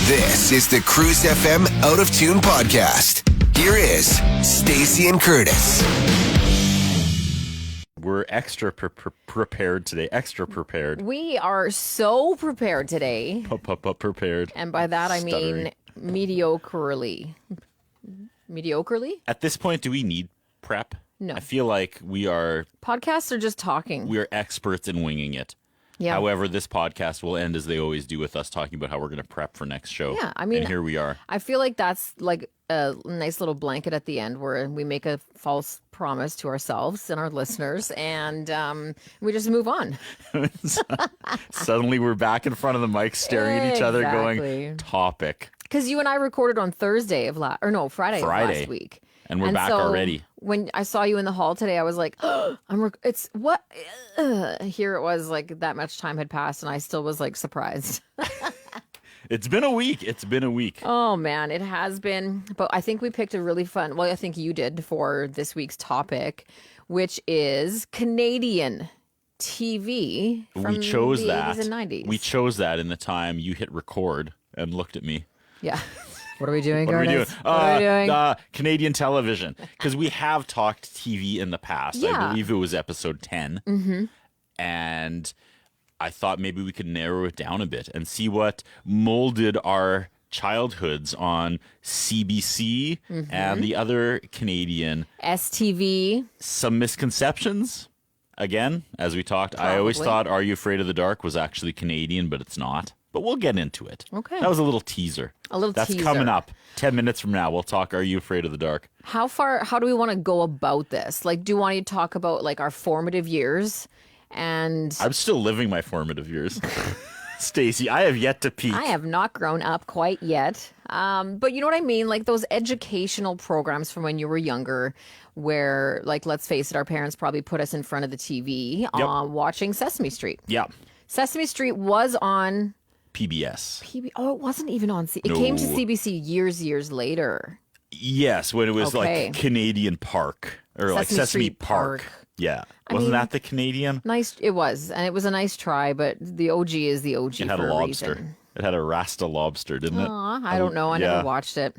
This is the Cruise FM Out of Tune podcast. Here is Stacey and Curtis. We're extra prepared today. Extra prepared. We are so prepared today. Prepared. And by that I mean mediocrely. Mediocrely? At this point, do we need prep? No. I feel like we are... Podcasts are just talking. We are experts in winging it. Yeah. However, this podcast will end as they always do with us talking about how we're going to prep for next show. Yeah, I mean... And here we are. I feel like that's like a nice little blanket at the end where we make a false promise to ourselves and our listeners, and we just move on. Suddenly we're back in front of the mic staring at each other going, topic. Because you and I recorded on Thursday of Friday of last week. And we're back already. When I saw you in the hall today, I was like, it's what? Here it was, like that much time had passed and I still was like surprised. It's been a week. Oh, man, it has been. But I think we picked a really fun, I think you did for this week's topic, which is Canadian TV from we chose the that. 80s and 90s. We chose that in the time you hit record and looked at me. Yeah. What are we doing, What are we doing? What are we doing? Canadian television. Because we have talked TV in the past. Yeah. I believe it was episode 10. Mm-hmm. And I thought maybe we could narrow it down a bit and see what molded our childhoods on CBC and the other Canadian. STV. Some misconceptions. Again, as we talked, I always thought Are You Afraid of the Dark was actually Canadian, but it's not. But we'll get into it. Okay. That was a little teaser. That's coming up. 10 minutes from now, we'll talk Are You Afraid of the Dark? How do we want to go about this? Like, do you want to talk about like our formative years? And I'm still living my formative years. Stacey, I have yet to peak. I have not grown up quite yet. But you know what I mean? Like those educational programs from when you were younger where, like, let's face it, our parents probably put us in front of the TV watching Sesame Street. Yeah. Sesame Street was on... PBS. It wasn't even on... It came to CBC years later. Yes, when it was like Canadian Park. Or like Sesame Park. Yeah. Wasn't that the Canadian? Nice. It was. And it was a nice try, but the OG is the OG. It had for a lobster. Reason. It had a Rasta lobster, didn't it? I don't know. I never watched it.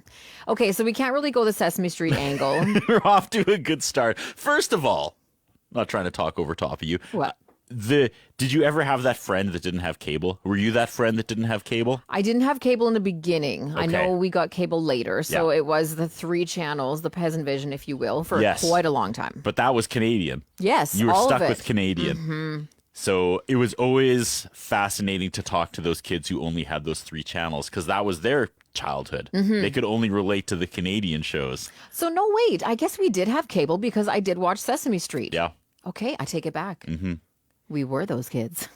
Okay, so we can't really go the Sesame Street angle. We're off to a good start. First of all, I'm not trying to talk over top of you. What? Did you ever have that friend that didn't have cable? Were you that friend that didn't have cable? I didn't have cable in the beginning. Okay. I know we got cable later. So it was the 3 channels, the Peasant Vision, if you will, for quite a long time. But that was Canadian. Yes, you were all stuck of it. with Canadian. Mm-hmm. So it was always fascinating to talk to those kids who only had those 3 channels because that was their childhood. Mm-hmm. They could only relate to the Canadian shows. So no, wait. I guess we did have cable because I did watch Sesame Street. Yeah. Okay, I take it back. Mm-hmm. We were those kids.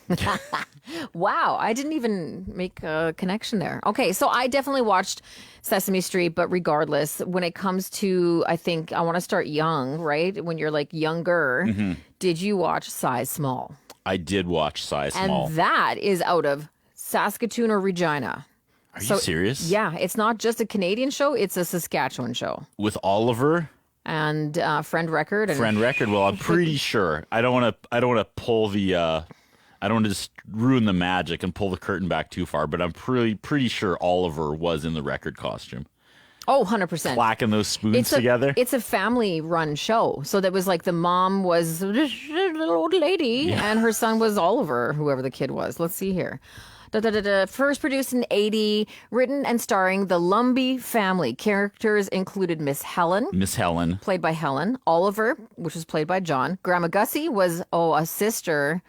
Wow, I didn't even make a connection there. Okay, so I definitely watched Sesame Street, but regardless, when it comes to, I think I want to start young, right? When you're like younger, did you watch Size Small? I did watch Size Small. And that is out of Saskatoon or Regina. Are you serious? Yeah, it's not just a Canadian show, it's a Saskatchewan show. With Oliver? And Friend Record. Well, I'm pretty sure. I don't want to pull the. I don't want to just ruin the magic and pull the curtain back too far. But I'm pretty sure Oliver was in the record costume. Oh, 100%. Clacking those spoons together. It's a family-run show. So that was like the mom was a little old lady, and her son was Oliver, whoever the kid was. Let's see here. First produced in 1980, written and starring the Lumbee family. Characters included Miss Helen, played by Helen. Oliver, which was played by John. Grandma Gussie was, a sister.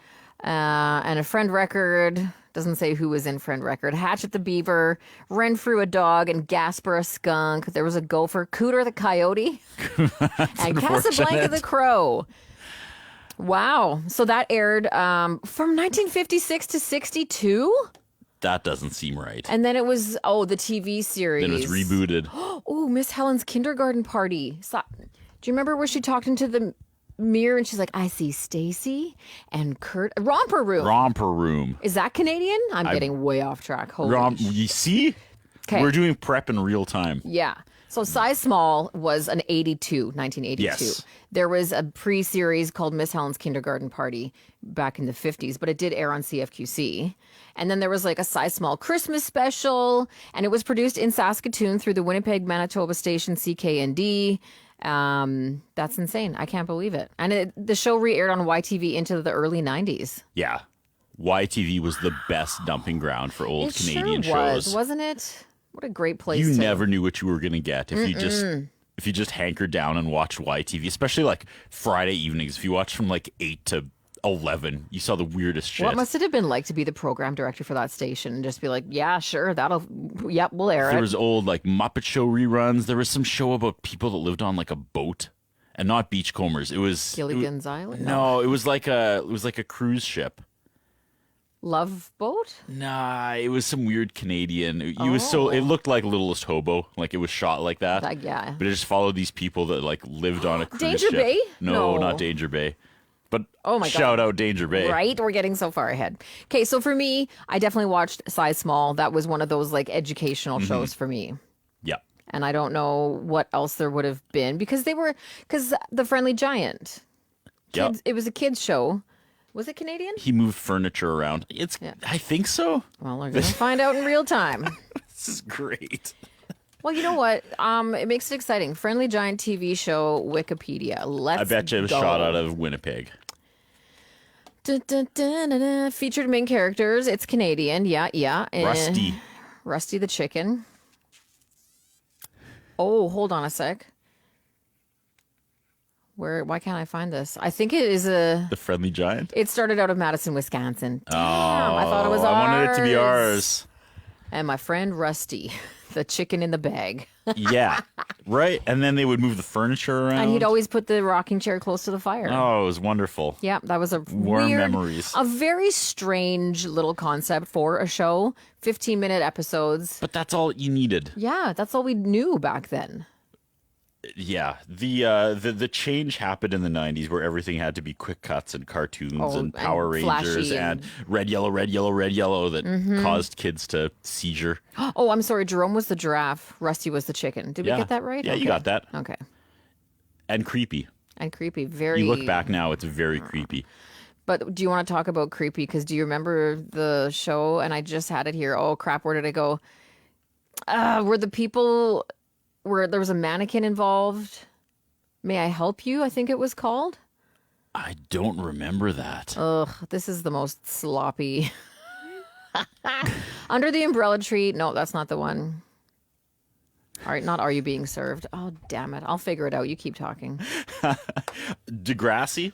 And a Friend Record, doesn't say who was in Friend Record. Hatchet the Beaver, Renfrew a dog, and Gasper a skunk. There was a gopher, Cooter the coyote, and Casablanca the crow. Wow. So that aired from 1956 to 62? That doesn't seem right. And then it was, the TV series. Then it was rebooted. Oh, Miss Helen's Kindergarten Party. Do you remember where she talked into the mirror and she's like, I see Stacy and Kurt. Romper Room. Is that Canadian? I'm getting way off track. Holy you see? Okay. We're doing prep in real time. Yeah. So Size Small was an 1982. Yes. There was a pre-series called Miss Helen's Kindergarten Party back in the 50s, but it did air on CFQC. And then there was like a Size Small Christmas special, and it was produced in Saskatoon through the Winnipeg, Manitoba station CKND. That's insane. I can't believe it. And the show re-aired on YTV into the early 90s. Yeah. YTV was the best dumping ground for old It Canadian sure shows. was, wasn't it? What a great place You to... never knew what you were going to get if you just hankered down and watched YTV, especially like Friday evenings. If you watched from like 8 to 11, you saw the weirdest shit. What must it have been like to be the program director for that station and just be like, yeah, sure, we'll air it. There was old like Muppet Show reruns. There was some show about people that lived on like a boat and not beachcombers. It was Gilligan's Island? No, it was like a cruise ship. Love Boat? Nah, it was some weird Canadian. It looked like Littlest Hobo, like it was shot like that. Yeah. But it just followed these people that like lived on a cruise Danger ship. Bay? No, No. not Danger Bay. But Oh my God. shout out Danger Bay. Right? We're getting so far ahead. Okay, so for me, I definitely watched Size Small. That was one of those like educational shows for me. Yeah. And I don't know what else there would have been because The Friendly Giant. Yep. It was a kids show. Was it Canadian? He moved furniture around. I think so. Well, we're going to find out in real time. This is great. Well, you know what? It makes it exciting. Friendly Giant TV show, Wikipedia. Let's I bet you it was go. shot out of Winnipeg. Dun, dun, dun, dun, dun. Featured main characters. It's Canadian. Yeah. Rusty. Rusty the chicken. Oh, hold on a sec. Why can't I find this? I think it is The Friendly Giant. It started out of Madison, Wisconsin. Damn, I thought it was ours. I wanted it to be ours. And my friend Rusty, the chicken in the bag. Yeah. Right? And then they would move the furniture around. And he'd always put the rocking chair close to the fire. Oh, it was wonderful. Yeah, that was a Warm weird, memories. A very strange little concept for a show. 15-minute episodes. But that's all you needed. Yeah, that's all we knew back then. Yeah, the change happened in the 90s where everything had to be quick cuts and cartoons and Power and Rangers flashy and red, yellow, red, yellow, red, yellow that caused kids to seizure. Oh, I'm sorry. Jerome was the giraffe. Rusty was the chicken. Did we get that right? Yeah, Okay. you got that. Okay. And creepy. And creepy. Very. You look back now, it's very creepy. But do you want to talk about creepy? Because do you remember the show? And I just had it here. Oh, crap. Where did I go? Were the people... where there was a mannequin involved. May I Help You? I think it was called. I don't remember that. Ugh, this is the most sloppy. Under the Umbrella Tree. No, that's not the one. All right, not Are You Being Served? Oh, damn it. I'll figure it out. You keep talking. Degrassi?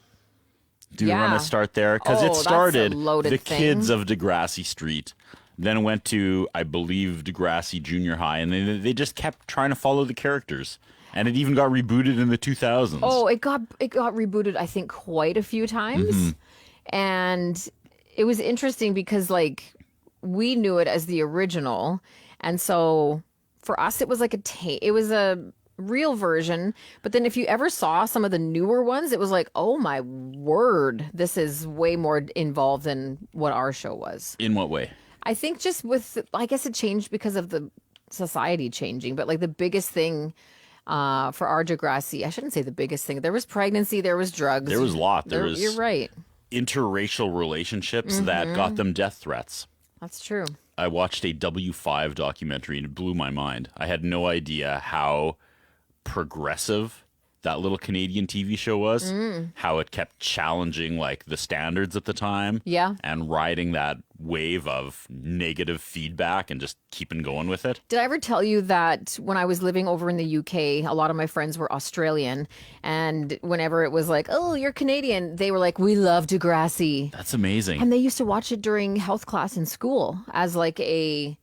Do you Yeah. want to start there? Because Oh, it that's a started loaded the thing. kids of Degrassi Street. Then went to, I believe, Degrassi Junior High, and they just kept trying to follow the characters. And it even got rebooted in the 2000s. Oh, it got rebooted, I think, quite a few times. And it was interesting because, like, we knew it as the original. And so for us, it was like it was a real version. But then if you ever saw some of the newer ones, it was like, oh my word, this is way more involved than what our show was. In what way? I think just I guess it changed because of the society changing. But like the biggest thing for our Degrassi, I shouldn't say the biggest thing. There was pregnancy, there was drugs. There was a lot. There was You're right. interracial relationships that got them death threats. That's true. I watched a W5 documentary and it blew my mind. I had no idea how progressive that little Canadian TV show was, how it kept challenging like the standards at the time, and riding that wave of negative feedback and just keeping going with it. Did I ever tell you that when I was living over in the UK, a lot of my friends were Australian, and whenever it was like, oh, you're Canadian, they were like, we love Degrassi. That's amazing. And they used to watch it during health class in school as like a,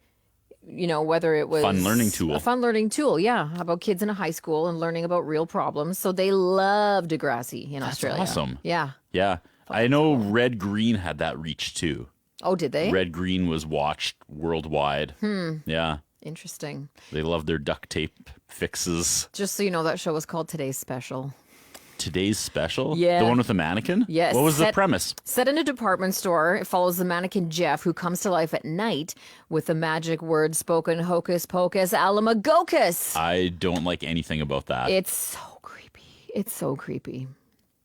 you know, whether it was Fun learning tool. A fun learning tool, yeah, about kids in a high school and learning about real problems. So they love Degrassi in Australia. Awesome. Yeah. Yeah. I know Red Green had that reach too. Oh, did they? Red Green was watched worldwide. Yeah. Interesting. They loved their duct tape fixes. Just so you know, that show was called Today's Special. Today's Special? Yeah. The one with the mannequin? Yes. What was the premise? Set in a department store, it follows the mannequin Jeff, who comes to life at night with the magic word spoken, hocus pocus alamagocus. I don't like anything about that. It's so creepy. It's so creepy.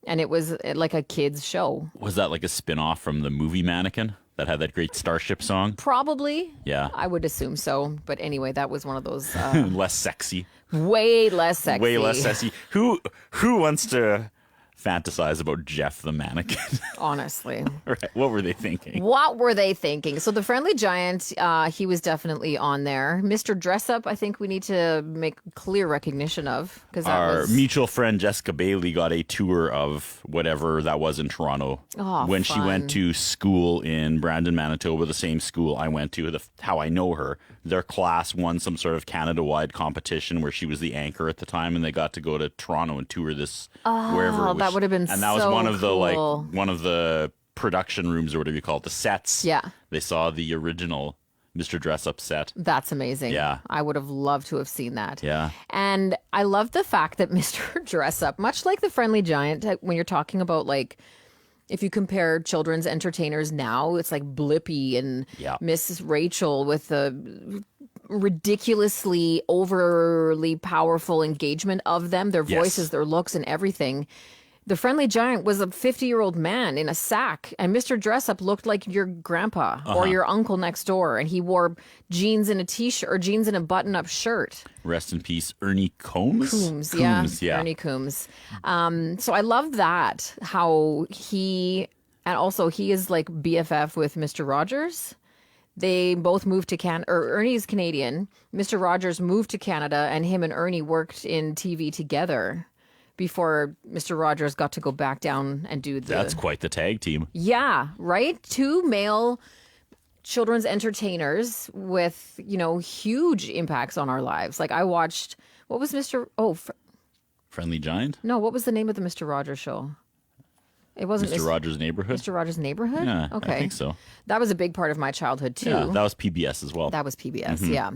And it was like a kid's show. Was that like a spin-off from the movie Mannequin that had that great Starship song? Probably. Yeah. I would assume so. But anyway, that was one of those Less sexy. way less sexy. Way less sexy. Who wants to fantasize about Jeff the mannequin? Honestly. Right. What were they thinking? What were they thinking? So the Friendly Giant, he was definitely on there. Mr. Dress Up, I think we need to make clear recognition of. Because Our mutual friend Jessica Bailey got a tour of whatever that was in Toronto when she went to school in Brandon, Manitoba, the same school I went to, how I know her. Their class won some sort of Canada-wide competition where she was the anchor at the time, and they got to go to Toronto and tour this wherever it was. That would have been and that was so one of the cool. one of the production rooms or whatever you call it, the sets. Yeah. They saw the original Mr. Dress Up set. That's amazing. Yeah. I would have loved to have seen that. Yeah. And I love the fact that Mr. Dress Up, much like the Friendly Giant, when you're talking about like, if you compare children's entertainers now, it's like Blippi and Miss Rachel with the ridiculously overly powerful engagement of them, their voices, their looks, and everything. The Friendly Giant was a 50-year-old man in a sack, and Mr. Dress Up looked like your grandpa or your uncle next door, and he wore jeans and a t-shirt or jeans and a button-up shirt. Rest in peace, Ernie Combs? Coombs, yeah. Ernie Coombs. So I love that, how he, and also he is like BFF with Mr. Rogers. They both moved to Canada, or Ernie's Canadian. Mr. Rogers moved to Canada, and him and Ernie worked in TV together before Mr. Rogers got to go back down and do the... That's quite the tag team. Yeah, right? Two male children's entertainers with, huge impacts on our lives. Like I watched, what was Friendly Giant? No, what was the name of the Mr. Rogers show? It wasn't Mr. Rogers' Neighborhood? Mr. Rogers' Neighborhood? Yeah, okay. I think so. That was a big part of my childhood too. Yeah, that was PBS as well. That was PBS, yeah.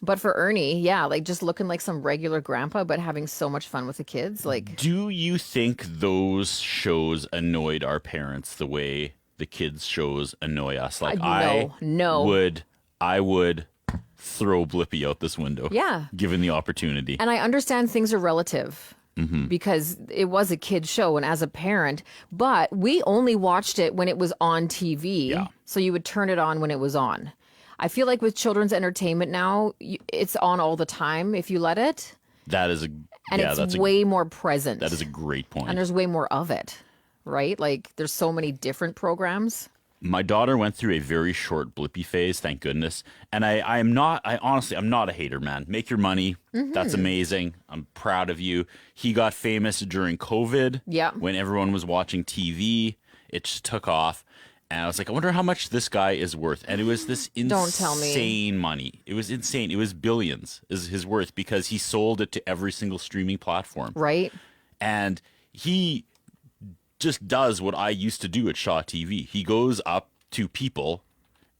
But for Ernie, like just looking like some regular grandpa, but having so much fun with the kids. Like, do you think those shows annoyed our parents the way the kids' shows annoy us? Like, no. I would throw Blippi out this window. Yeah. Given the opportunity. And I understand things are relative. Because it was a kid's show and as a parent, but we only watched it when it was on TV. Yeah. So you would turn it on when it was on. I feel like with children's entertainment now, it's on all the time if you let it. That is it's way more present. That is a great point. And there's way more of it, right? Like there's so many different programs. My daughter went through a very short Blippi phase, thank goodness. And I'm not a hater, man. Make your money. That's amazing. I'm proud of you. He got famous during COVID. Yeah. When everyone was watching TV. It just took off. And I was like, I wonder how much this guy is worth. And it was this Don't tell me. insane money. It was insane. It was billions is his worth because he sold it to every single streaming platform. Right. And he just does what I used to do at Shaw TV. He goes up to people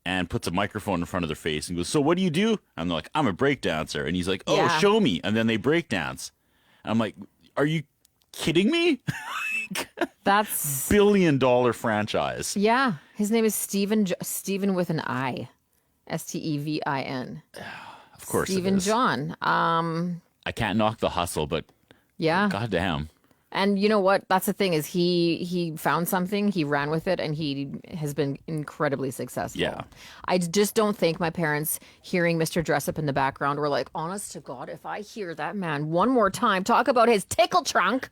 and puts a microphone in front of their face and goes, so what do you do? And they're like, I'm a breakdancer. And he's like, oh, Yeah. show me. And then they breakdance. And I'm like, are you kidding me? That's $1 billion franchise. Yeah. His name is Stephen with an I. Stevin. Of course Stephen it is. John. I can't knock the hustle, but Yeah. goddamn. And you know what? That's the thing is he found something, he ran with it, and he has been incredibly successful. Yeah. I just don't think my parents hearing Mr. Dress Up in the background were like, honest to God, if I hear that man one more time talk about his tickle trunk,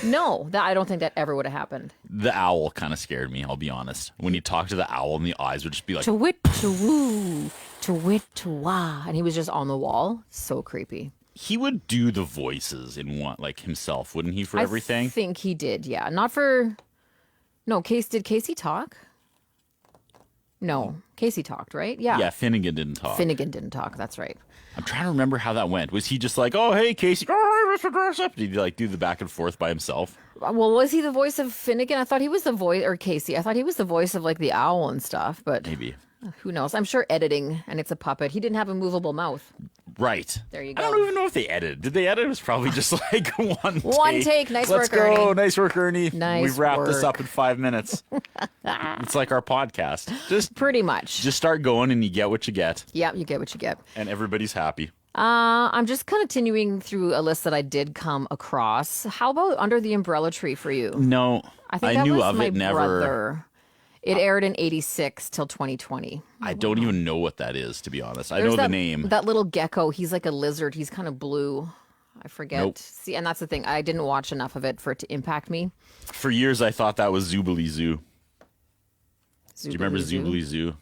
no, I don't think that ever would have happened. The owl kind of scared me, I'll be honest. When you talk to the owl and the eyes would just be like, To wit, to woo, to wit, to wah. And he was just on the wall. So creepy. he would do the voices in one, like himself, wouldn't he, for everything? I think he did, yeah. Not for... No, did Casey talk? No, Casey talked, right? Yeah. Yeah, Finnegan didn't talk. Finnegan didn't talk, that's right. I'm trying to remember how that went. Was he just like, oh, hey, Casey, oh, hey, Mr. Dress Up? Did he like do the back and forth by himself? Well, was he the voice of Finnegan? I thought he was the voice, or Casey. I thought he was the voice of like the owl and stuff, but Maybe. who knows? I'm sure editing, and it's a puppet. He didn't have a movable mouth. Right. There you go. I don't even know if they edited. Did they edit? It was probably just like one take. Nice Let's work, go. Ernie. Nice work, Ernie. Nice We've wrapped this work. up in 5 minutes. It's like our podcast. Just Pretty much. Just start going and you get what you get. Yeah, you get what you get. And everybody's happy. I'm just continuing through a list that I did come across. How about Under the Umbrella Tree for you? No. I think that knew was of my it, never. brother. It aired in 86 till 2020. I don't even know what that is, to be honest. I There's know that, the name. That little gecko, he's like a lizard. He's kind of blue. I forget. Nope. See, and that's the thing. I didn't watch enough of it for it to impact me. For years, I thought that was Zoobly Zoo. Do you remember Zoobly Zoo?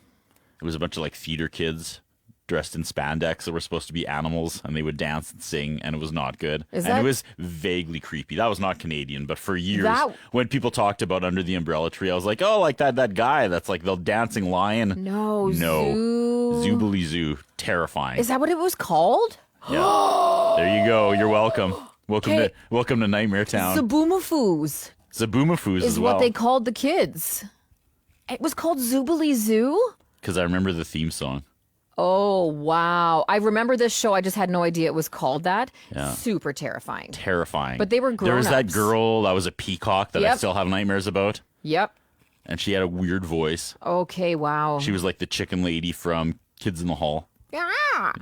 It was a bunch of like theater kids dressed in spandex that were supposed to be animals, and they would dance and sing, and it was not good. It was vaguely creepy. That was not Canadian, but for years, when people talked about Under the Umbrella Tree, I was like, oh, like that guy that's like the dancing lion. No. Zoobly Zoo. Terrifying. Is that what it was called? Yeah. There you go. You're welcome. Welcome to Nightmare Town. Zaboomafoo's Zaboomafoo's is as well. what they called the kids. It was called Zoobly Zoo? Because I remember the theme song. Oh, wow. I remember this show. I just had no idea it was called that. Yeah. Super terrifying. Terrifying. But they were There was that grown-ups. girl that was a peacock that I still have nightmares about. Yep. And she had a weird voice. Okay, wow. She was like the chicken lady from Kids in the Hall.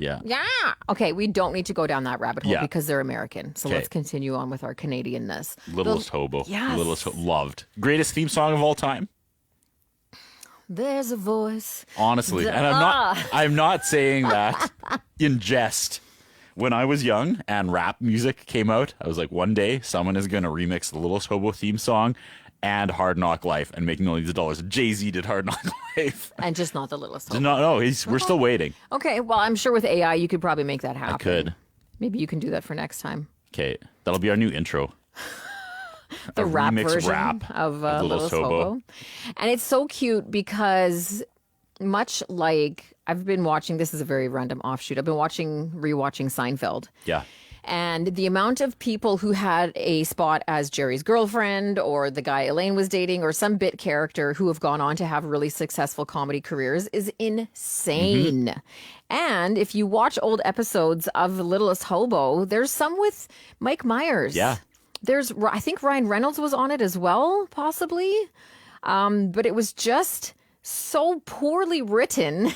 Yeah. Okay, we don't need to go down that rabbit hole because they're American. So Okay. let's continue on with our Canadianness. Littlest Hobo. Yes. Loved. Greatest theme song of all time. There's a voice. Honestly. And I'm not saying that in jest. When I was young and rap music came out, I was like, one day someone is going to remix the Littlest Hobo theme song and Hard Knock Life and make millions of dollars. Jay-Z did Hard Knock Life. And just not the littlest. Did not know. We're still waiting. Okay, well, I'm sure with AI you could probably make that happen. I could. Maybe you can do that for next time. Okay. That'll be our new intro. The rap remix version rap of Littlest Littlest Hobo. And it's so cute because much like I've been watching, this is a very random offshoot, I've been rewatching Seinfeld. Yeah. And the amount of people who had a spot as Jerry's girlfriend or the guy Elaine was dating or some bit character who have gone on to have really successful comedy careers is insane. Mm-hmm. And if you watch old episodes of The Littlest Hobo, there's some with Mike Myers. Yeah. I think Ryan Reynolds was on it as well, possibly. But it was just so poorly written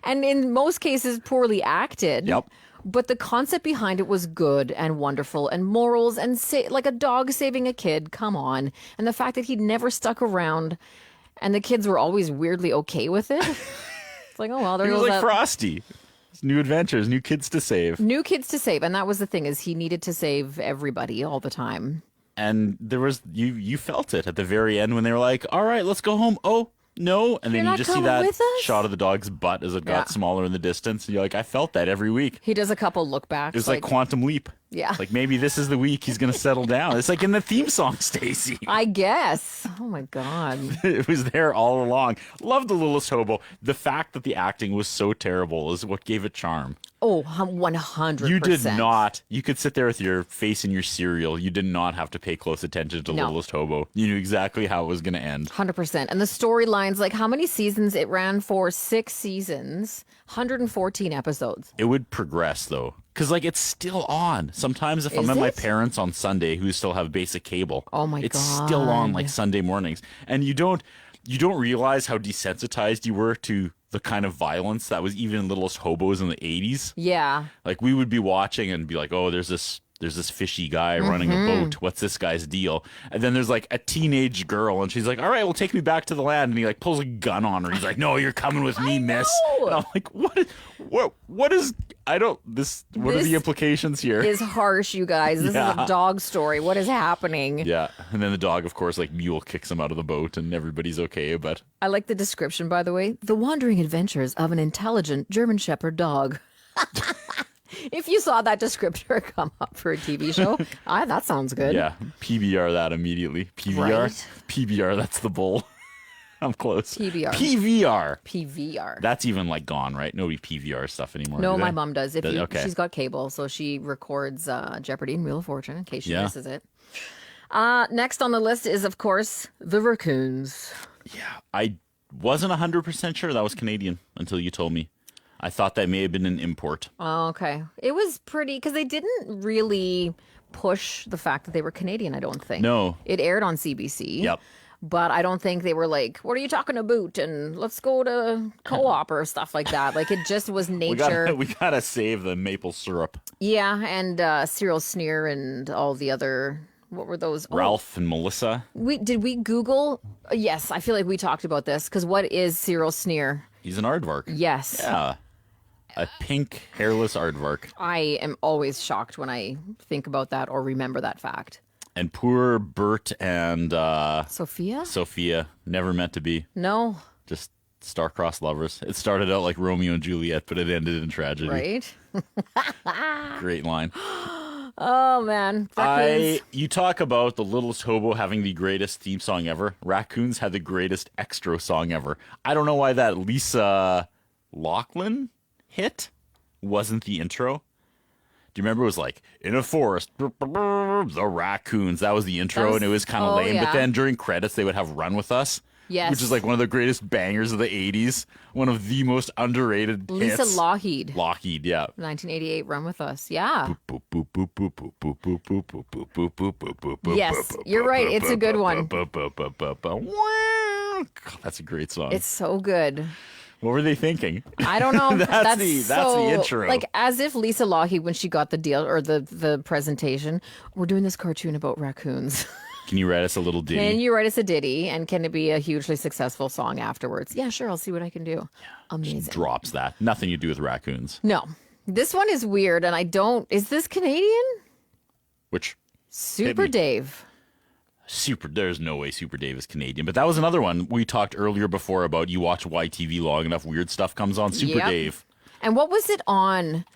and in most cases poorly acted. Yep. But the concept behind it was good and wonderful and morals and like a dog saving a kid. Come on. And the fact that he'd never stuck around and the kids were always weirdly okay with it. It's like, oh, well, there He was goes like that. Frosty. New adventures, new kids to save. New kids to save. And that was the thing is he needed to save everybody all the time. And there was, you felt it at the very end when they were like, all right, let's go home. Oh, no. And then You're you not just see coming that with us? shot of the dog's butt as it got smaller in the distance. And you're like, I felt that every week. He does a couple look backs. It was like Quantum Leap. Yeah. Like maybe this is the week he's going to settle down. It's like in the theme song, Stacey. I guess. Oh my God. It was there all along. Loved The Littlest Hobo. The fact that the acting was so terrible is what gave it charm. Oh, 100%. You did not. You could sit there with your face in your cereal. You did not have to pay close attention to No. Littlest Hobo. You knew exactly how it was going to end. 100%. And the storylines, like how many seasons it ran for? 6 seasons, 114 episodes. It would progress though, because like it's still on. Sometimes if I'm Is at my it? parents on Sunday who still have basic cable, Oh my it's still on God. like Sunday mornings, and you don't realize how desensitized you were to the kind of violence that was even in Littlest Hobos in the 80s. Yeah. Like we would be watching and be like, oh, there's this fishy guy running a boat. What's this guy's deal? And then there's like a teenage girl and she's like, all right, well, take me back to the land. And he like pulls a gun on her. He's like, no, you're coming with me, miss. And I'm like, what are the implications here? Is harsh, you guys. This is a dog story. What is happening? Yeah. And then the dog, of course, like mule kicks him out of the boat and everybody's okay. But I like the description, by the way. The wandering adventures of an intelligent German Shepherd dog. If you saw that descriptor come up for a TV show, that sounds good. yeah, PBR that immediately. PVR? Right. PBR, that's the bull. I'm close. PBR. PVR. PVR. That's even like gone, right? Nobody PVR stuff anymore. No, do my they? mom does. Okay. She's got cable, so she records Jeopardy and Wheel of Fortune in case she Yeah. misses it. Next on the list is, of course, the Racoons. Yeah, I wasn't 100% sure that was Canadian until you told me. I thought that may have been an import. Oh, okay. It was pretty, because they didn't really push the fact that they were Canadian, I don't think. No. It aired on CBC. Yep. But I don't think they were like, what are you talking about? And let's go to co-op or stuff like that. Like, it just was nature. We gotta save the maple syrup. Yeah, and Cyril Sneer and all the other, what were those? Ralph and Melissa. Did we Google? Yes, I feel like we talked about this, because what is Cyril Sneer? He's an aardvark. Yes. Yeah. A pink, hairless aardvark. I am always shocked when I think about that or remember that fact. And poor Bert and Sophia, never meant to be. No. Just star-crossed lovers. It started out like Romeo and Juliet, but it ended in tragedy. Right? Great line. Oh, man. Raccoons. You talk about the Littlest Hobo having the greatest theme song ever. Racoons had the greatest extra song ever. I don't know why that Lisa Loughlin hit wasn't the intro. Do you remember it was like, in a forest, the raccoons. That was the intro, and it was kind of lame. yeah. But then during credits, they would have Run With Us. Yes. Which is like one of the greatest bangers of the 80s. One of the most underrated Lisa hits. Loughlin. Loughlin, yeah. 1988, Run With Us. Yeah. Yes, Yes, you're right. It's a good one. That's a great song. It's so good. What were they thinking? I don't know. That's the intro. Like, as if Lisa Loughlin, when she got the deal or the presentation, we're doing this cartoon about raccoons. Can you write us a little ditty? Can you write us a ditty? And can it be a hugely successful song afterwards? Yeah, sure. I'll see what I can do. Amazing. Drops that. Nothing to do with raccoons. No. This one is weird, and I don't. Is this Canadian? Which? Super Dave. There's no way Super Dave is Canadian. But that was another one we talked earlier before about you watch YTV long enough, weird stuff comes on. Super Dave. And what was it on?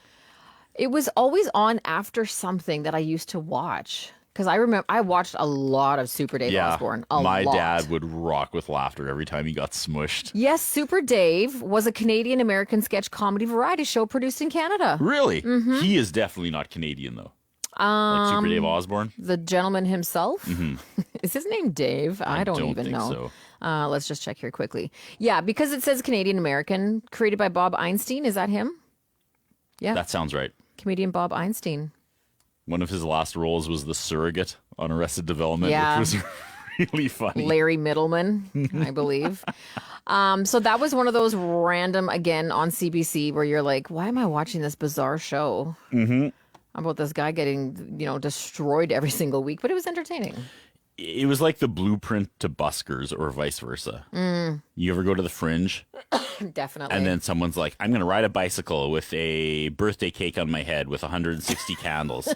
It was always on after something that I used to watch. Because I remember I watched a lot of Super Dave Osborne. My dad would rock with laughter every time he got smushed. Yes, Super Dave was a Canadian-American sketch comedy variety show produced in Canada. Really? Mm-hmm. He is definitely not Canadian, though. Like Super Dave Osborne? The gentleman himself? Mm-hmm. Is his name Dave? I don't even think know. So. Let's just check here quickly. Yeah, because it says Canadian-American, created by Bob Einstein. Is that him? Yeah. That sounds right. Comedian Bob Einstein. One of his last roles was the surrogate on Arrested Development, Yeah. which was really funny. Larry Middleman, I believe. So that was one of those random, again, on CBC, where you're like, why am I watching this bizarre show about this guy getting, destroyed every single week? But it was entertaining. It was like the blueprint to buskers or vice versa. You ever go to the Fringe? Definitely. And then someone's like, I'm going to ride a bicycle with a birthday cake on my head with 160 candles.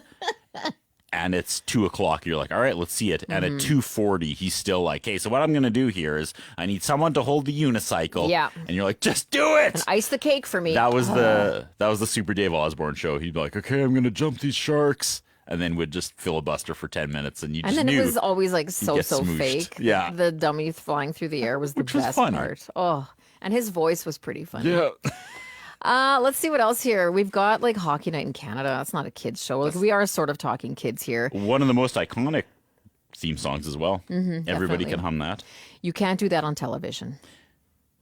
And it's 2:00. You're like, all right, let's see it. And at 2:40, he's still like, hey, so what I'm going to do here is I need someone to hold the unicycle. Yeah. And you're like, just do it. And ice the cake for me. That was the Super Dave Osborne show. He'd be like, okay, I'm going to jump these sharks. And then would just filibuster for 10 minutes. And you just And then knew it was always like so smooshed. fake. Yeah. The dummy flying through the air was the Which was best funny. part. Oh, and his voice was pretty funny. Yeah. Let's see what else here. We've got like Hockey Night in Canada. That's not a kids show. Like, we are sort of talking kids here. One of the most iconic theme songs as well. Everybody definitely. can hum that. You can't do that on television.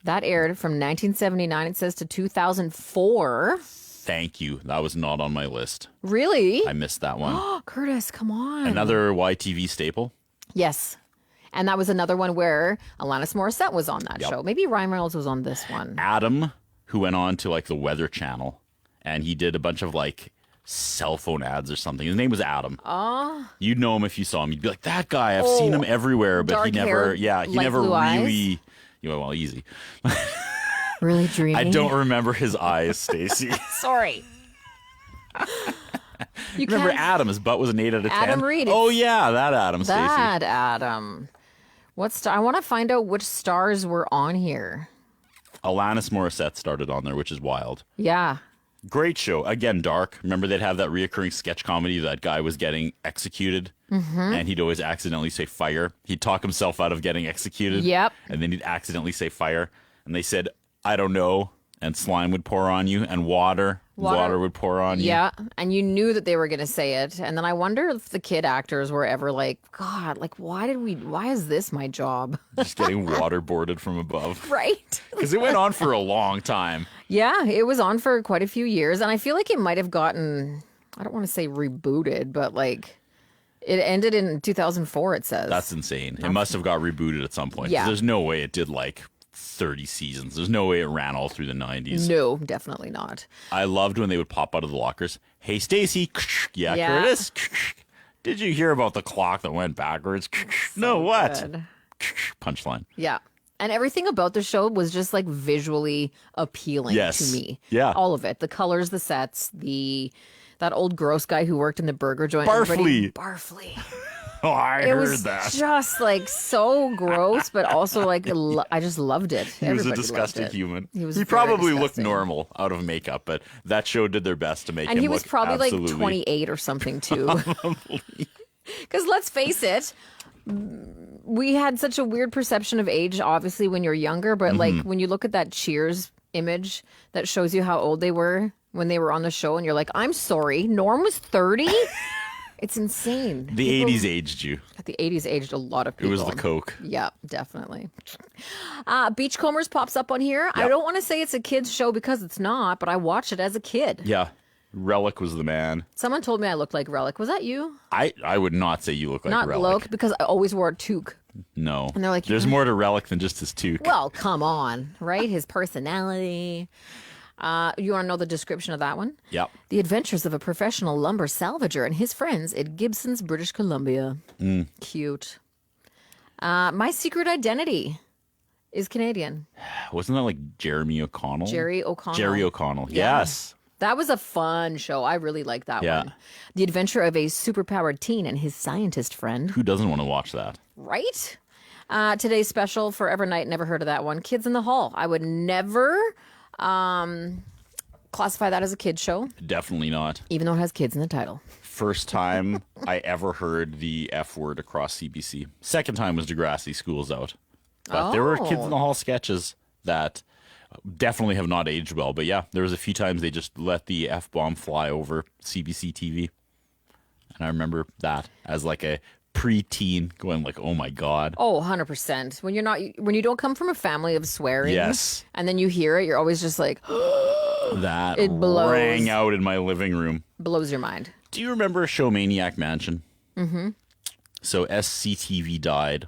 That aired from 1979, it says, to 2004. Thank you. That was not on my list. Really? I missed that one. Oh, Curtis, come on. Another YTV staple. Yes. And that was another one where Alanis Morissette was on that show. Maybe Ryan Reynolds was on this one. Adam, who went on to like the Weather Channel, and he did a bunch of like cell phone ads or something. His name was Adam. Oh. You'd know him if you saw him. You'd be like, that guy, I've seen him everywhere, but he dark never, hair, he light never blue eyes? really, well, easy. Really dreamy. I don't remember his eyes, Stacey. Sorry. You Remember can't- Adam? His butt was an 8 out of 10. Adam Reed. Oh yeah, that Adam, Stacey. That Adam. I want to find out which stars were on here. Alanis Morissette started on there, which is wild. Yeah. Great show. Again, dark. Remember they'd have that reoccurring sketch comedy that guy was getting executed and he'd always accidentally say fire. He'd talk himself out of getting executed. Yep. And then he'd accidentally say fire. And they said, I don't know. and slime would pour on you, and water would pour on you. Yeah, and you knew that they were going to say it. And then I wonder if the kid actors were ever like, God, like, why is this my job? Just getting waterboarded from above. Right? Because it went on for a long time. Yeah, it was on for quite a few years. And I feel like it might have gotten, I don't want to say rebooted, but like it ended in 2004, it says. That's insane. It must have got rebooted at some point. Yeah. There's no way it did like 30 seasons. There's no way it ran all through the 90s. No, definitely not. I loved when they would pop out of the lockers. Hey, Stacy. Yeah, Yeah. Curtis. Did you hear about the clock that went backwards? No, what? Good. Punchline. Yeah. And everything about the show was just like visually appealing Yes. to me. Yeah. All of it. The colors, the sets, that old gross guy who worked in the burger joint. Barfley. Barfley. Oh, I It heard was that. just like so gross, but also like I just loved it. He was a disgusting human. He was He very probably looked disgusting. normal out of makeup, but that show did their best to make And him he was look probably absolutely... like 28 or something too. Because let's face it, we had such a weird perception of age, obviously, when you're younger. But like when you look at that Cheers image that shows you how old they were when they were on the show, and you're like, I'm sorry, Norm was 30? It's insane. The 80s aged you. The 80s aged a lot of It people. was the Coke. Yeah, definitely. Beachcombers pops up on here. I Yep. don't want to say it's a kid's show because it's not, but I watched it as a kid. Yeah. Relic was the man. Someone told me I looked like Relic. Was that you? I would not say you look like Not Relic. look, because I always wore a toque. No. And they're like, there's more to Relic than just his toque. Well, come on, right? His personality. You want to know the description of that one? Yep. The adventures of a professional lumber salvager and his friends at Gibson's, British Columbia. Cute. My Secret Identity is Canadian. Wasn't that like Jeremy O'Connell? Jerry O'Connell. Jerry O'Connell. Yeah. Yes. That was a fun show. I really liked that Yeah. one. The adventure of a superpowered teen and his scientist friend. Who doesn't want to watch that? Right? Today's special, Forever Night. Never heard of that one. Kids in the Hall. I would never classify that as a kid's show, Definitely not. even though it has kids in the title. First time I ever heard the F word across CBC. Second time was Degrassi School's Out. But there were Kids in the Hall sketches that definitely have not aged well. But yeah, there was a few times they just let the F-bomb fly over CBC TV. And I remember that as like a pre-teen going like, oh my God. Oh, 100%. When you don't come from a family of swearing, Yes. and then you hear it, you're always just like, That It blows. rang out in my living room. blows your mind. Do you remember Showmaniac Mansion? Mm-hmm. So SCTV died,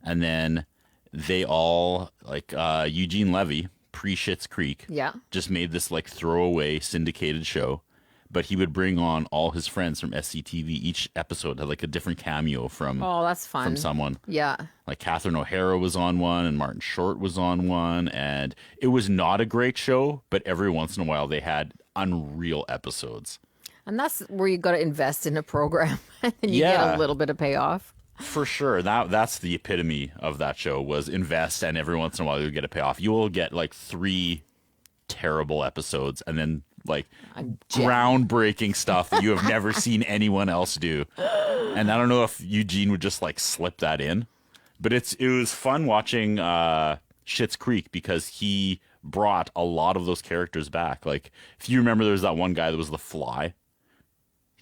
and then they all, like Eugene Levy, pre-Schitt's Creek, Yeah. just made this like throwaway syndicated show. But he would bring on all his friends from SCTV. Each episode had like a different cameo from Oh, that's fun. from someone. Yeah. Like Catherine O'Hara was on one, and Martin Short was on one, and it was not a great show, but every once in a while they had unreal episodes. And that's where you got to invest in a program and then you get Yeah. a little bit of payoff. For sure. That's the epitome of that show was invest, and every once in a while you'll get a payoff. You will get like 3 terrible episodes and then like groundbreaking stuff that you have never seen anyone else do. And I don't know if Eugene would just like slip that in, but it was fun watching Schitt's Creek because he brought a lot of those characters back. Like if you remember, there was that one guy that was the Fly.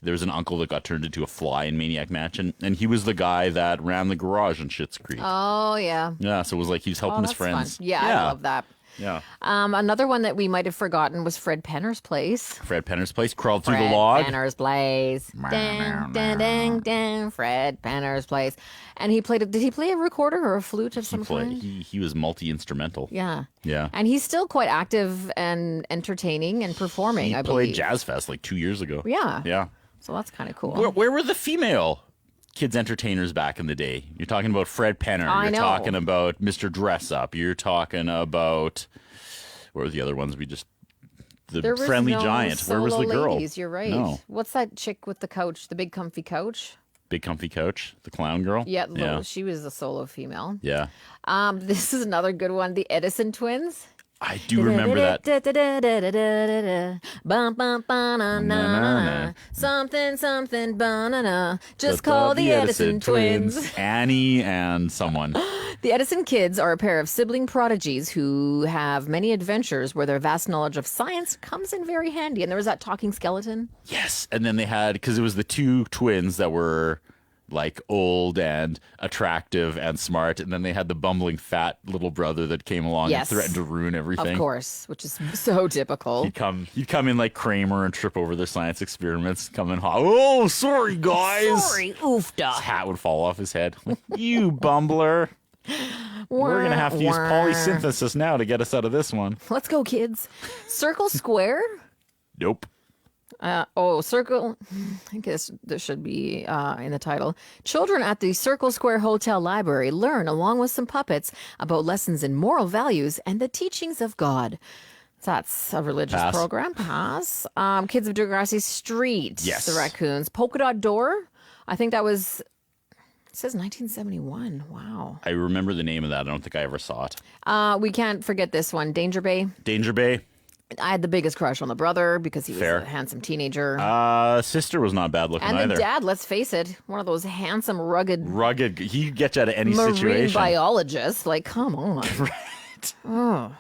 There was an uncle that got turned into a fly in Maniac Mansion, and he was the guy that ran the garage in Schitt's Creek. Oh, yeah. Yeah, so it was like he was helping his That's friends. fun. Yeah, I love that. Yeah. Another one that we might have forgotten was Fred Penner's Place. Fred Penner's Place, crawled through Fred the log. Penner's Place. Dang, dang, dang, dang. Fred Penner's Place. And did he play a recorder or a flute of some kind? He was multi-instrumental. Yeah. Yeah. And he's still quite active and entertaining and performing, He I played believe. Jazz Fest like 2 years ago. Yeah. Yeah. So that's kind of cool. Where were the female kids entertainers back in the day? You're talking about Fred Penner. I You're know. talking about Mr. Dress Up. You're talking about, what were the other ones? There was Friendly no Giant. Where was the solo girl? ladies, you're right. No. What's that chick with the couch, the big comfy couch? Big Comfy Couch, the clown girl. Yeah, she was a solo female. Yeah. This is another good one. The Edison twins. I do remember that. Something, something, banana. Just call the Edison twins. Annie and someone. The Edison kids are a pair of sibling prodigies who have many adventures where their vast knowledge of science comes in very handy. And there was that talking skeleton. Yes. And then they had, because it was the two twins that were like old and attractive and smart. And then they had the bumbling fat little brother that came along and threatened to ruin everything. Of course, which is so typical. He'd come in like Kramer and trip over their science experiments, come in hot. Oh, sorry, guys. Sorry, oofda. His hat would fall off his head. You bumbler. We're going to have to use polysynthesis now to get us out of this one. Let's go, kids. Circle Square? Nope. Circle. I guess there should be in the title. Children at the Circle Square Hotel Library learn, along with some puppets, about lessons in moral values and the teachings of God. That's a religious program. Pass. Kids of Degrassi Street. Yes. The Racoons. Polka Dot Door. I think that was. It says 1971. Wow. I remember the name of that. I don't think I ever saw it. We can't forget this one. Danger Bay. Danger Bay. I had the biggest crush on the brother because he was a handsome teenager. Sister was not bad looking either. And the dad, let's face it, one of those handsome, rugged. He could get you out of any marine situation. Biologist. Like, come on. Right. Oh.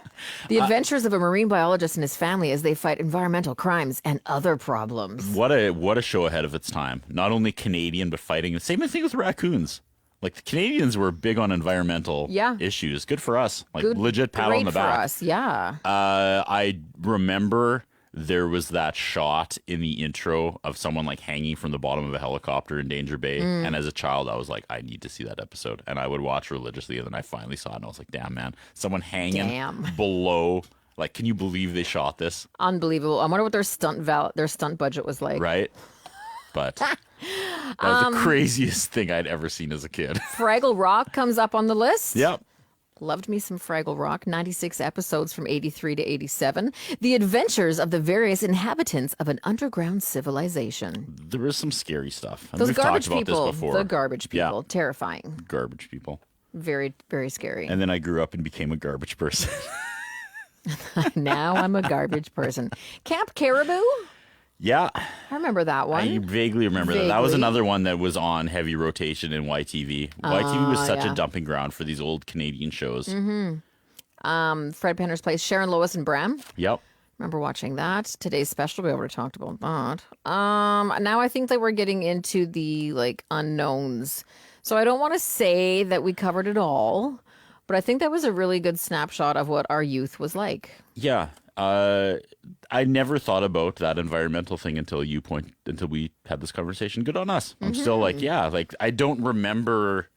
The adventures of a marine biologist and his family as they fight environmental crimes and other problems. What a show ahead of its time. Not only Canadian, but fighting. Same thing with Racoons. Like, the Canadians were big on environmental issues. Good for us. Like, legit pat on the back. Great for us, yeah. I remember there was that shot in the intro of someone, like, hanging from the bottom of a helicopter in Danger Bay. And as a child, I was like, I need to see that episode. And I would watch religiously. And then I finally saw it, and I was like, damn, man. Someone hanging below. Like, can you believe they shot this? Unbelievable. I wonder what their stunt budget was like. Right? But that was the craziest thing I'd ever seen as a kid. Fraggle Rock comes up on the list. Yep. Loved me some Fraggle Rock. 96 episodes from 83 to 87. The adventures of the various inhabitants of an underground civilization. There was some scary stuff. Those We've garbage talked about people. this before. The garbage people. Terrifying. Garbage people. Very, very scary. And then I grew up and became a garbage person. Now I'm a garbage person. Camp Caribou? Yeah. I remember that one. I vaguely remember that. That was another one that was on heavy rotation in YTV. YTV was such a dumping ground for these old Canadian shows. Mm-hmm. Fred Penner's Place, Sharon, Lois, and Bram. Yep. Remember watching that. Today's special, we already talked about that. Now I think that we're getting into the, like, unknowns. So I don't want to say that we covered it all, but I think that was a really good snapshot of what our youth was like. Yeah. I never thought about that environmental thing until we had this conversation. Good on us. I'm still like, I don't remember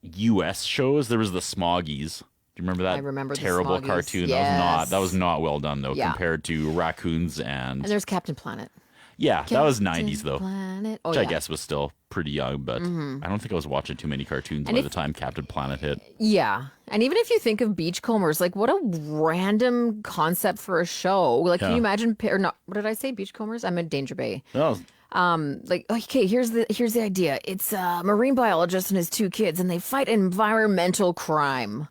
U.S. shows. There was the Smoggies. Do you remember that? I remember terrible the Smoggies. cartoon. Yes. That was not well done though, compared to Racoons and there's Captain Planet. Yeah, that was 90s though. Planet. Which I guess was still pretty young, but I don't think I was watching too many cartoons by the time Captain Planet hit. Yeah. And even if you think of Beachcombers, like, what a random concept for a show. Like, can you imagine, or not, what did I say? Beachcombers? I meant Danger Bay. Oh. Like, okay, here's the idea. It's a marine biologist and his two kids, and they fight environmental crime.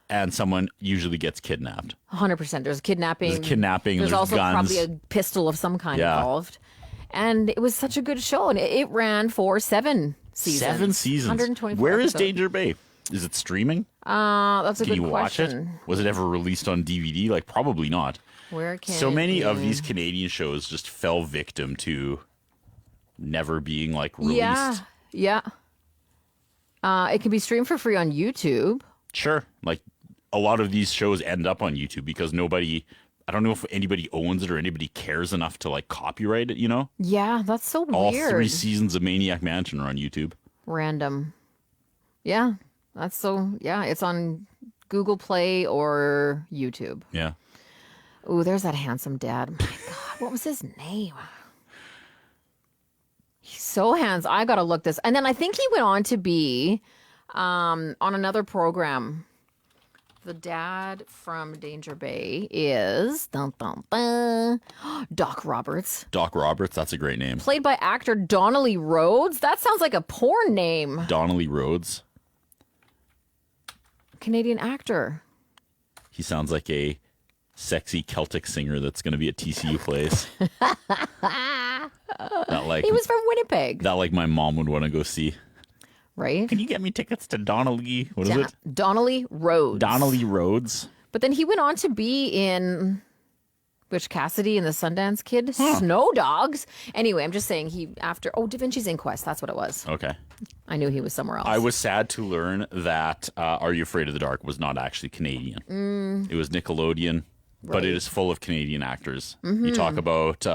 And someone usually gets kidnapped. 100%. There's kidnapping. There's also guns. probably a pistol of some kind involved. And it was such a good show. And it ran for 7 seasons. 7 seasons. 124 Where episodes. is Danger Bay? Is it streaming? That's a Can good you watch question. it? Was it ever released on DVD? Like, probably not. Where can so many it of be? these Canadian shows just fell victim to never being, like, released. Yeah. It can be streamed for free on YouTube. Sure. Like, a lot of these shows end up on YouTube because I don't know if anybody owns it or anybody cares enough to, like, copyright it, you know? Yeah, that's so All weird. 3 seasons of Maniac Mansion are on YouTube. Random. Yeah, it's on Google Play or YouTube. Yeah. Ooh, there's that handsome dad. My God, what was his name? He's so handsome. I gotta look this. And then I think he went on to be on another program. The dad from Danger Bay is Doc Roberts. Doc Roberts, that's a great name. Played by actor Donnelly Rhodes. That sounds like a porn name. Donnelly Rhodes. Canadian actor. He sounds like a sexy Celtic singer that's going to be at TCU plays. Not like He was from Winnipeg, that. Like my mom would want to go see. right? Can you get me tickets to Donnelly? What is it? Donnelly Rhodes. Donnelly Rhodes. But then he went on to be in Butch Cassidy and the Sundance Kid, Snow Dogs. Anyway, I'm just saying Da Vinci's Inquest. That's what it was. Okay. I knew he was somewhere else. I was sad to learn that Are You Afraid of the Dark was not actually Canadian. It was Nickelodeon, but it is full of Canadian actors. You talk about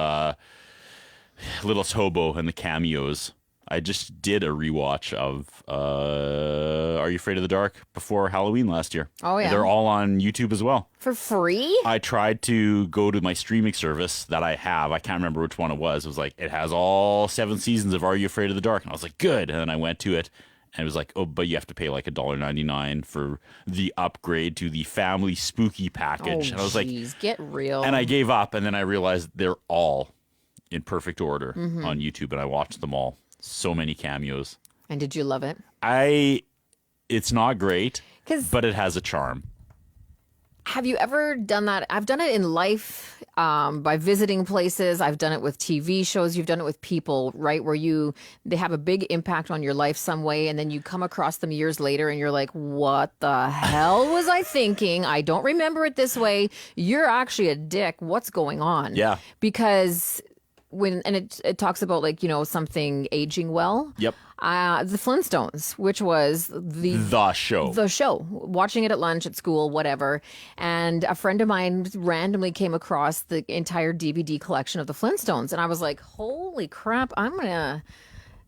Little Tobo and the cameos. I just did a rewatch of Are You Afraid of the Dark before Halloween last year. Oh, yeah. They're all on YouTube as well. For free? I tried to go to my streaming service that I have. I can't remember which one it was. It was like, it has all 7 seasons of Are You Afraid of the Dark? And I was like, good. And then I went to it, and it was like, oh, but you have to pay like $1.99 for the upgrade to the family spooky package. And I was like, get real. and I gave up, and then I realized they're all in perfect order on YouTube, and I watched them all. So many cameos. And did you love it? It's not great, 'Cause- but it has a charm. Have you ever done that? I've done it in life by visiting places. I've done it with TV shows. You've done it with people, right? Where they have a big impact on your life some way, and then you come across them years later and you're like, what the hell was I thinking? I don't remember it this way. You're actually a dick. What's going on? Yeah. Because it talks about like, something aging well. Yep. The Flintstones, which was The show. the show, watching it at lunch, at school, whatever. And a friend of mine randomly came across the entire DVD collection of the Flintstones. And I was like, holy crap, I'm going to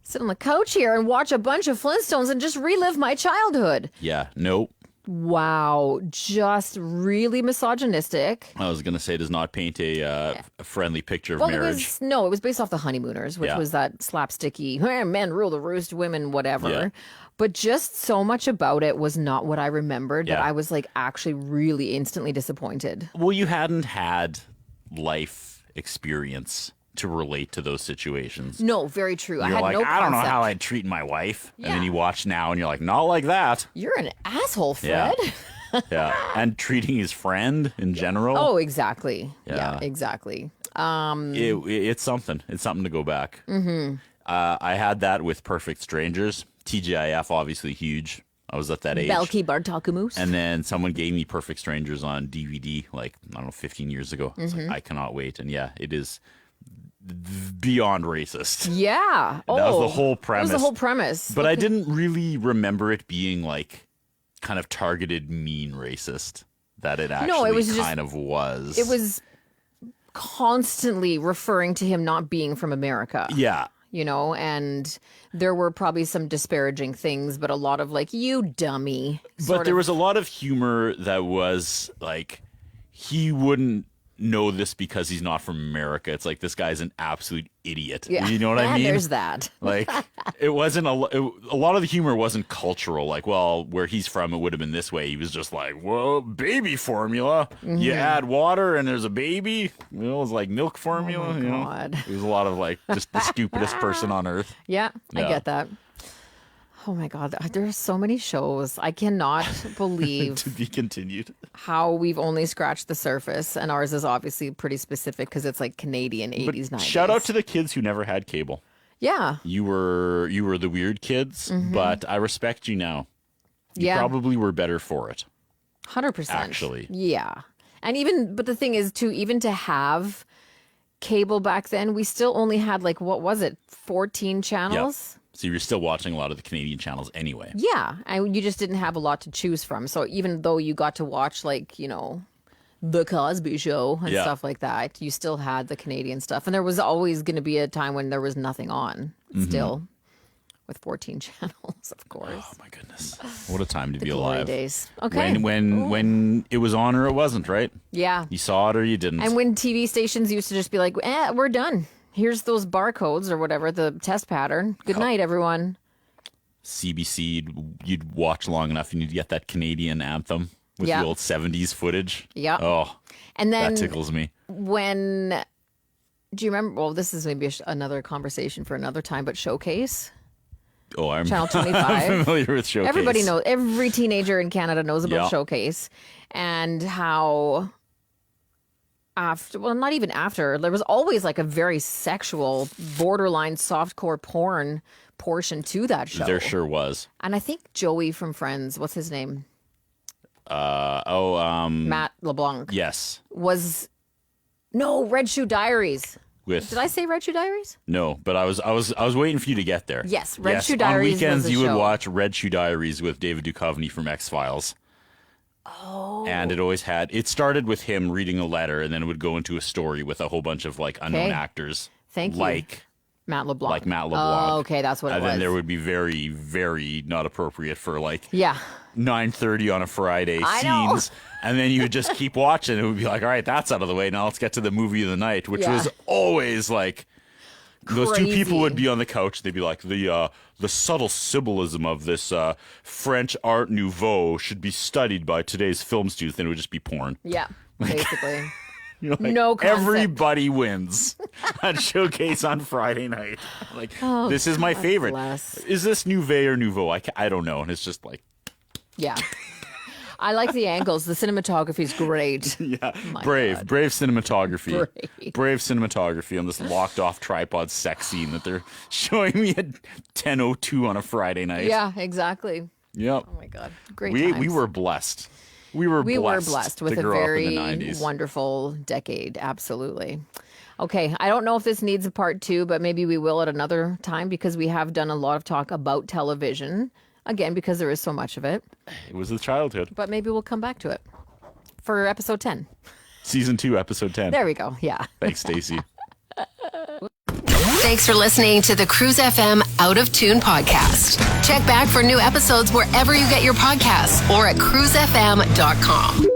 sit on the couch here and watch a bunch of Flintstones and just relive my childhood. Yeah. Nope. Wow. Just really misogynistic. I was going to say, does not paint a friendly picture of Well, marriage. it was based off The Honeymooners, which Yeah. was that slapsticky, men rule the roost, women, whatever. Yeah. But just so much about it was not what I remembered that Yeah. I was like actually really instantly disappointed. Well, you hadn't had life experience to relate to those situations. No, very true. I You're had like, no I don't know concept. how I'd treat my wife. And Yeah. then you watch now and you're like, not like that. You're an asshole, Yeah. Fred. Yeah. And treating his friend in general. Oh, exactly. Yeah, Yeah. exactly. It's something. It's something to go back. Mm-hmm. I had that with Perfect Strangers. TGIF, obviously huge. I was at that age. Belky Bartakamoose. And then someone gave me Perfect Strangers on DVD, like, I don't know, 15 years ago. I was Mm-hmm. like, I cannot wait. And yeah, it is beyond racist. Yeah. Oh, That was the whole premise. That was the whole premise. But I didn't really remember it being like kind of targeted mean racist that it actually was just- kind of was. It was constantly referring to him not being from America. Yeah. And there were probably some disparaging things, but a lot of like, you dummy. But there was a lot of humor that was like, he wouldn't know this because he's not from America. It's like, this guy's an absolute idiot. Yeah. You know what I mean? There's that. Like, it wasn't a lot of the humor wasn't cultural. Like, well, where he's from, it would have been this way. He was just like, well, baby formula. You add water and there's a baby. It was like milk formula. Oh, you know? God. It was a lot of like just the stupidest person on earth. Yeah, I Yeah. get that. Oh my God, there are so many shows. I cannot believe To be continued. how we've only scratched the surface, and ours is obviously pretty specific because it's like Canadian 80s, 90s. Shout out to the kids who never had cable. Yeah, You were the weird kids, but I respect you now. You Yeah. probably were better for it. 100%. Actually. Yeah. And but the thing is too, even to have cable back then, we still only had like, what was it, 14 channels? So you're still watching a lot of the Canadian channels anyway. Yeah, and you just didn't have a lot to choose from. So even though you got to watch like, The Cosby Show and Yeah. stuff like that, you still had the Canadian stuff. And there was always going to be a time when there was nothing on still with 14 channels, of course. Oh my goodness. What a time to be Glory alive. days. Okay. When it was on or it wasn't, right? Yeah. You saw it or you didn't. And when TV stations used to just be like, we're done. Here's those barcodes or whatever, the test pattern. Good night, everyone. CBC, you'd watch long enough and you'd get that Canadian anthem with Yeah. the old 70s footage. Yeah. Oh, And then that tickles me. do you remember? Well, this is maybe another conversation for another time, but Showcase. Oh, I'm Channel 25. familiar with Showcase. Everybody knows. Every teenager in Canada knows about Yeah. Showcase, and how after, well, not even after, there was always like a very sexual, borderline softcore porn portion to that show. There sure was. And I think Joey from Friends, what's his name? Matt LeBlanc. Yes. Was Red Shoe Diaries. With Did I say Red Shoe Diaries? No, but I was waiting for you to get there. Yes, Red Shoe Diaries. On weekends, was a you would show. watch Red Shoe Diaries with David Duchovny from X-Files. Oh. And it always had. It started with him reading a letter, and then it would go into a story with a whole bunch of like unknown Okay. actors. Thank you. Like Matt LeBlanc. Matt LeBlanc. Oh, okay, that's what it And was. then there would be very, very not appropriate for like Yeah. 9:30 on a Friday I know. scenes. And then you would just keep watching. It would be like, all right, that's out of the way. Now let's get to the movie of the night, which Yeah. was always like. Those two people Crazy. would be on the couch. They'd be like, the subtle symbolism of this French Art Nouveau should be studied by today's film students. Then it would just be porn. Yeah, basically. You're like, No concept. everybody wins at Showcase on Friday night. Like, this is my favorite. bless. Is this Nouveau or Nouveau? I don't know. And it's just like, Yeah. I like the angles. The cinematography is great. yeah, My brave God. cinematography. Brave. Brave cinematography on this locked off tripod sex scene that they're showing me at 10:02 on a Friday night. Yeah, exactly. Yep. Oh my God. Great We times. were blessed. We were blessed with to a grow up in very the 90s. wonderful decade. Absolutely. Okay, I don't know if this needs a part 2, but maybe we will at another time because we have done a lot of talk about television. Again, because there is so much of it. It was the childhood. But maybe we'll come back to it for episode 10. Season 2, episode 10. There we go. Yeah. Thanks, Stacey. Thanks for listening to the Cruise FM Out of Tune podcast. Check back for new episodes wherever you get your podcasts or at cruisefm.com.